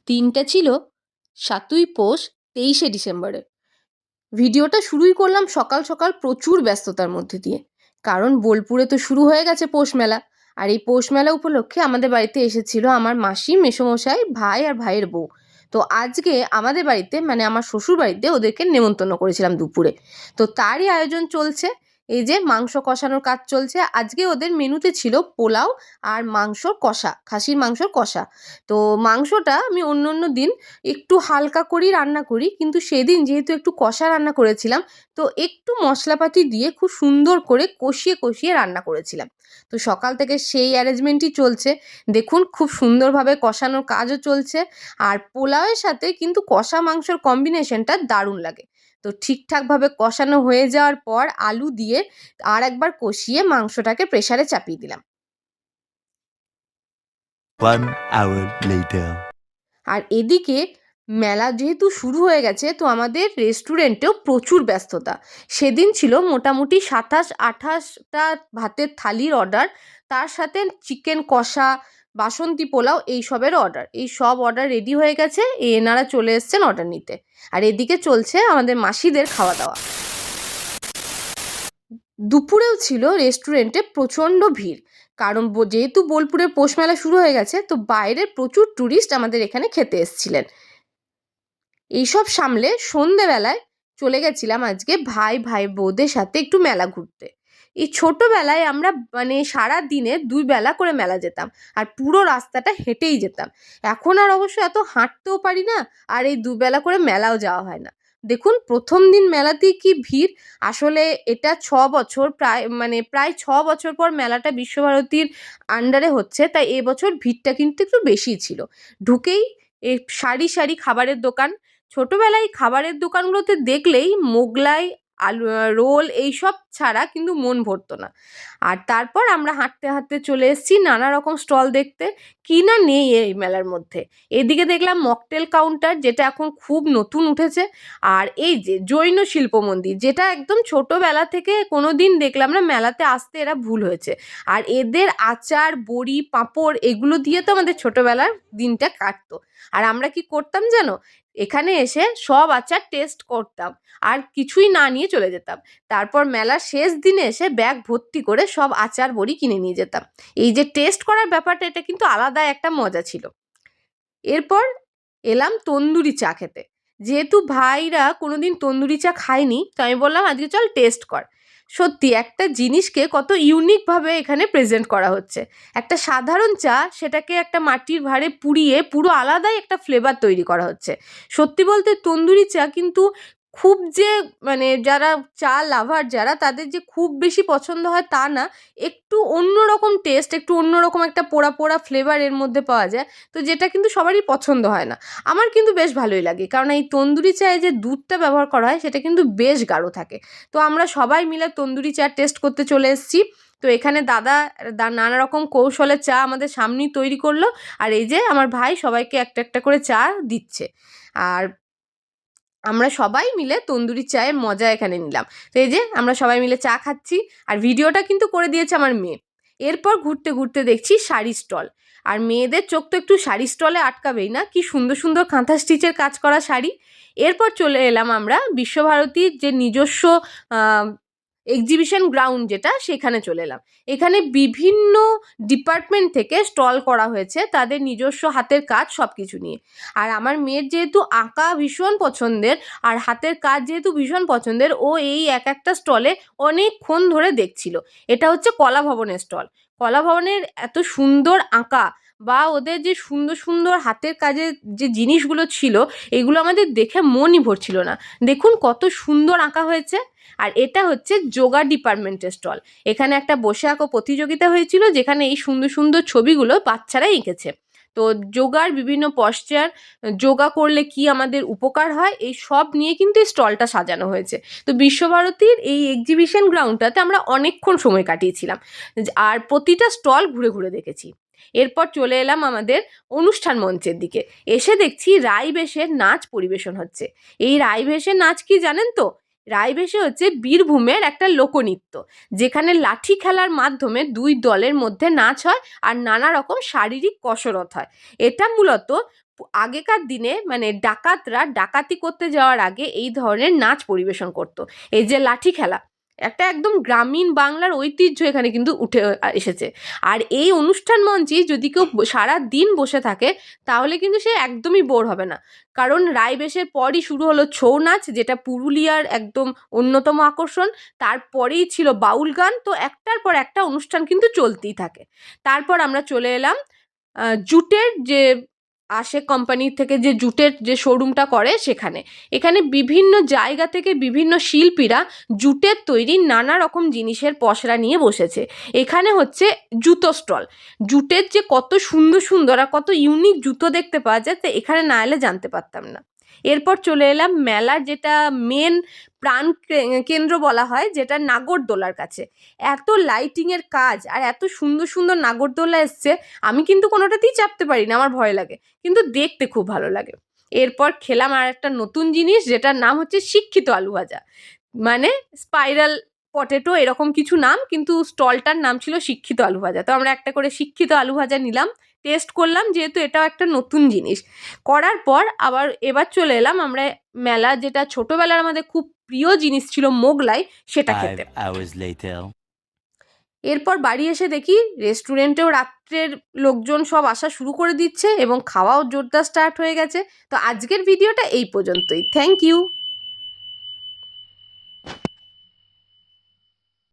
দিনটা ছিল ৭ই পৌষ ২৩শে ডিসেম্বরে। ভিডিওটা শুরুই করলাম সকাল সকাল প্রচুর ব্যস্ততার মধ্যে দিয়ে। কারণ বোলপুরে তো শুরু হয়ে গেছে পৌষ মেলা। আর এই পৌষ মেলা উপলক্ষে আমাদের বাড়িতে এসেছিল আমার মাসি, মেসোমশাই, ভাই আর ভাইয়ের বউ। তো আজকে আমাদের বাড়িতে মানে আমার শ্বশুর বাড়িতে ওদেরকে নেমন্তন্ন করেছিলাম দুপুরে। তো তারই আয়োজন চলছে। এই যে মাংস কষানোর কাজ চলছে। আজকে ওদের মেনুতে ছিল পোলাও আর মাংসর কষা, খাসির মাংসর কষা। তো মাংসটা আমি অন্য দিন একটু হালকা করেই রান্না করি, কিন্তু সেদিন যেহেতু একটু কষা রান্না করেছিলাম, তো একটু মশলাপাতি দিয়ে খুব সুন্দর করে কষিয়ে কষিয়ে রান্না করেছিলাম। তো সকাল থেকে সেই অ্যারেঞ্জমেন্টই চলছে। দেখুন খুব সুন্দরভাবে কষানোর কাজও চলছে। আর পোলাওয়ের সাথে কিন্তু কষা মাংসর কম্বিনেশনটা দারুণ লাগে। তো ঠিকঠাকভাবে কষানো হয়ে যাওয়ার পর আলু দিয়ে আর একবার কষিয়ে মাংসটাকে প্রেসারে চাপিয়ে দিলাম। 1 hour later. আর এদিকে মেলা যেহেতু শুরু হয়ে গেছে, তো আমাদের রেস্টুরেন্টেও প্রচুর ব্যস্ততা। সেদিন ছিল মোটামুটি ২৭-২৮টা ভাতের থালির অর্ডার, তার সাথে চিকেন কষা, বাসন্তী পোলাও এইসবেরও অর্ডার। এই সব অর্ডার রেডি হয়ে গেছে, এনারা চলে এসছেন অর্ডার নিতে। আর এদিকে চলছে আমাদের মাসিদের খাওয়া দাওয়া। দুপুরেও ছিল রেস্টুরেন্টে প্রচণ্ড ভিড়। কারণ যেহেতু বোলপুরে পৌষ মেলা শুরু হয়ে গেছে, তো বাইরের প্রচুর ট্যুরিস্ট আমাদের এখানে খেতে এসছিলেন। এইসব সামলে সন্ধেবেলায় চলে গেছিলাম আজকে ভাই বউদের সাথে একটু মেলা ঘুরতে। এই ছোটোবেলায় আমরা মানে সারা দিনে ২ বেলা করে মেলা যেতাম, আর পুরো রাস্তাটা হেঁটেই যেতাম। এখন আর অবশ্য এত হাঁটতেও পারি না, আর এই ২ বেলা করে মেলাও যাওয়া হয় না। দেখুন প্রথম দিন মেলাতেই কি ভিড়! আসলে এটা ৬ বছর প্রায় ৬ বছর পর মেলাটা বিশ্বভারতীর আন্ডারে হচ্ছে, তাই এবছর ভিড়টা কিন্তু একটু বেশিই ছিল। ঢুকেই এই সারি সারি খাবারের দোকান। ছোটোবেলায় খাবারের দোকানগুলোতে দেখলেই মোগলাই, আলু রোল এইসব ছাড়া কিন্তু মন ভরতো না। আর তারপর আমরা হাঁটতে হাঁটতে চলে এসেছি নানা রকম স্টল দেখতে। কি না নেই এই মেলার মধ্যে! এদিকে দেখলাম মকটেল কাউন্টার, যেটা এখন খুব নতুন উঠেছে। আর এই যে জৈন শিল্প মন্দির, যেটা একদম ছোটোবেলা থেকে কোনো দিন দেখলাম না, মেলাতে আসতে এরা ভুল হয়েছে। আর এদের আচার, বড়ি, পাঁপড় এগুলো দিয়ে তো আমাদের ছোটোবেলার দিনটা কাটতো। আর আমরা কি করতাম জানো? এখানে এসে সব আচার টেস্ট করতাম, আর কিছুই না নিয়ে চলে যেতাম। তারপর মেলার শেষ দিনে এসে ব্যাগ ভর্তি করে সব আচার বড়ি কিনে নিয়ে যেতাম। এই যে টেস্ট করার ব্যাপারটা, এটা কিন্তু আলাদা একটা মজা ছিল। এরপর এলাম তন্দুরি চা খেতে। যেহেতু ভাইরা কোনোদিন তন্দুরি চা খায়নি, তো আমি বললাম আজকে চল টেস্ট কর। সত্যি একটা জিনিসকে কত ইউনিকভাবে এখানে প্রেজেন্ট করা হচ্ছে। একটা সাধারণ চা, সেটাকে একটা মাটির ভাঁড়ে পুড়িয়ে পুরো আলাদাই একটা ফ্লেভার তৈরি করা হচ্ছে। সত্যি বলতে তন্দুরি চা কিন্তু খুব যে মানে যারা চা লাভার যারা, তাদের যে খুব বেশি পছন্দ হয় তা না। একটু অন্যরকম টেস্ট, একটু অন্যরকম একটা পোড়া পোড়া ফ্লেভার এর মধ্যে পাওয়া যায়। তো যেটা কিন্তু সবারই পছন্দ হয় না। আমার কিন্তু বেশ ভালোই লাগে, কারণ এই তন্দুরি চায়ে যে দুধটা ব্যবহার করা হয় সেটা কিন্তু বেশ গাঢ় থাকে। তো আমরা সবাই মিলে তন্দুরি চা টেস্ট করতে চলে এসেছি। তো এখানে দাদা নানা রকম কৌশলে চা আমাদের সামনেই তৈরি করলো। আর এই যে আমার ভাই সবাইকে একটা একটা করে চা দিচ্ছে। আর আমরা সবাই মিলে তন্দুরি চায়ের মজা এখানে নিলাম। তো এই যে আমরা সবাই মিলে চা খাচ্ছি, আর ভিডিওটা কিন্তু করে দিয়েছে আমার মেয়ে। এরপর ঘুরতে ঘুরতে দেখছি শাড়ি স্টল। আর মেয়েদের চোখ তো একটু শাড়ি স্টলে আটকাবেই না, কি সুন্দর সুন্দর কাঁথা স্টিচের কাজ করা শাড়ি। এরপর চলে এলাম আমরা বিশ্বভারতীর যে নিজস্ব এক্সিবিশন গ্রাউন্ড, যেটা সেখানে চলে এলাম। এখানে বিভিন্ন ডিপার্টমেন্ট থেকে স্টল করা হয়েছে তাদের নিজস্ব হাতের কাজ সব কিছু নিয়ে। আর আমার মেয়ের যেহেতু আঁকা ভীষণ পছন্দের, আর হাতের কাজ যেহেতু ভীষণ পছন্দের, ও এই এক একটা স্টলে অনেকক্ষণ ধরে দেখছিল। এটা হচ্ছে কলা ভবনের স্টল। কলা ভবনের এত সুন্দর আঁকা, বা ওদের যে সুন্দর সুন্দর হাতের কাজের যে জিনিসগুলো ছিল, এগুলো আমাদের দেখে মনই ভরছিল না। দেখুন কত সুন্দর আঁকা হয়েছে। আর এটা হচ্ছে যোগা ডিপার্টমেন্টের স্টল। এখানে একটা বসে আঁকো প্রতিযোগিতা হয়েছিল, যেখানে এই সুন্দর সুন্দর ছবিগুলো বাচ্চারা এঁকেছে। তো যোগার বিভিন্ন পশ্চার, যোগা করলে কি আমাদের উপকার হয়, এই সব নিয়ে কিন্তু এই স্টলটা সাজানো হয়েছে। তো বিশ্বভারতীর এই এক্সিবিশন গ্রাউন্ডটাতে আমরা অনেকক্ষণ সময় কাটিয়েছিলাম, আর প্রতিটা স্টল ঘুরে ঘুরে দেখেছি। এরপর চলে এলাম আমাদের অনুষ্ঠান মঞ্চের দিকে। এসে দেখছি রাইবেশের নাচ পরিবেশন হচ্ছে। এই রাইবেশের নাচ কি জানেন তো? রাইবেশে হচ্ছে বীরভূমের একটা লোকনৃত্য, যেখানে লাঠি খেলার মাধ্যমে ২ দলের মধ্যে নাচ হয়, আর নানা রকম শারীরিক কসরত হয়। এটা মূলত আগেকার দিনে মানে ডাকাতরা ডাকাতি করতে যাওয়ার আগে এই ধরনের নাচ পরিবেশন করত। এই যে লাঠি খেলা, একটা একদম গ্রামীণ বাংলার ঐতিহ্য এখানে কিন্তু উঠে এসেছে। আর এই অনুষ্ঠান মঞ্চে যদি কেউ সারা দিন বসে থাকে তাহলে কিন্তু সে একদমই বোর হবে না, কারণ রায়বেশের পরই শুরু হলো ছৌ নাচ, যেটা পুরুলিয়ার একদম অন্যতম আকর্ষণ। তারপরেই ছিল বাউল গান, তো একটার পর একটা অনুষ্ঠান কিন্তু চলতেই থাকে। তারপর আমরা চলে এলাম জুটের যে আসে কোম্পানি থেকে, যে জুটের যে শোরুমটা করে সেখানে। এখানে বিভিন্ন জায়গা থেকে বিভিন্ন শিল্পীরা জুটের তৈরি নানা রকম জিনিসের পসরা নিয়ে বসেছে। এখানে হচ্ছে জুতো স্টল। জুটের যে কত সুন্দর সুন্দর আর কত ইউনিক জুতো দেখতে পাওয়া যায়, তো এখানে না এলে জানতে পারতাম না। এরপর চলে এলাম মেলার যেটা মেন প্রাণ কেন্দ্র বলা হয়, যেটা নাগরদোলার কাছে। এত লাইটিংয়ের কাজ আর এত সুন্দর সুন্দর নাগরদোলা এসছে, আমি কিন্তু কোনোটাতেই চাপতে পারি না, আমার ভয় লাগে, কিন্তু দেখতে খুব ভালো লাগে। এরপর খেলাম আর একটা নতুন জিনিস, যেটার নাম হচ্ছে শিক্ষিত আলু ভাজা, মানে স্পাইরাল পটেটো এরকম কিছু নাম, কিন্তু স্টলটার নাম ছিল শিক্ষিত আলু ভাজা। তো আমরা একটা করে শিক্ষিত আলু ভাজা নিলাম, টেস্ট করলাম, যেহেতু এটাও একটা নতুন জিনিস। করার পর আবার এবার চলে এলাম আমরা মেলা, যেটা ছোটবেলার আমাদের খুব প্রিয় জিনিস ছিল মোগলাই, সেটা খেতে। 5 hours later. এরপর বাড়ি এসে দেখি রেস্টুরেন্টেও রাত্রের লোকজন সব আসা শুরু করে দিচ্ছে এবং খাওয়াও জোরদার স্টার্ট হয়ে গেছে। তো আজকের ভিডিওটা এই পর্যন্তই। Thank you.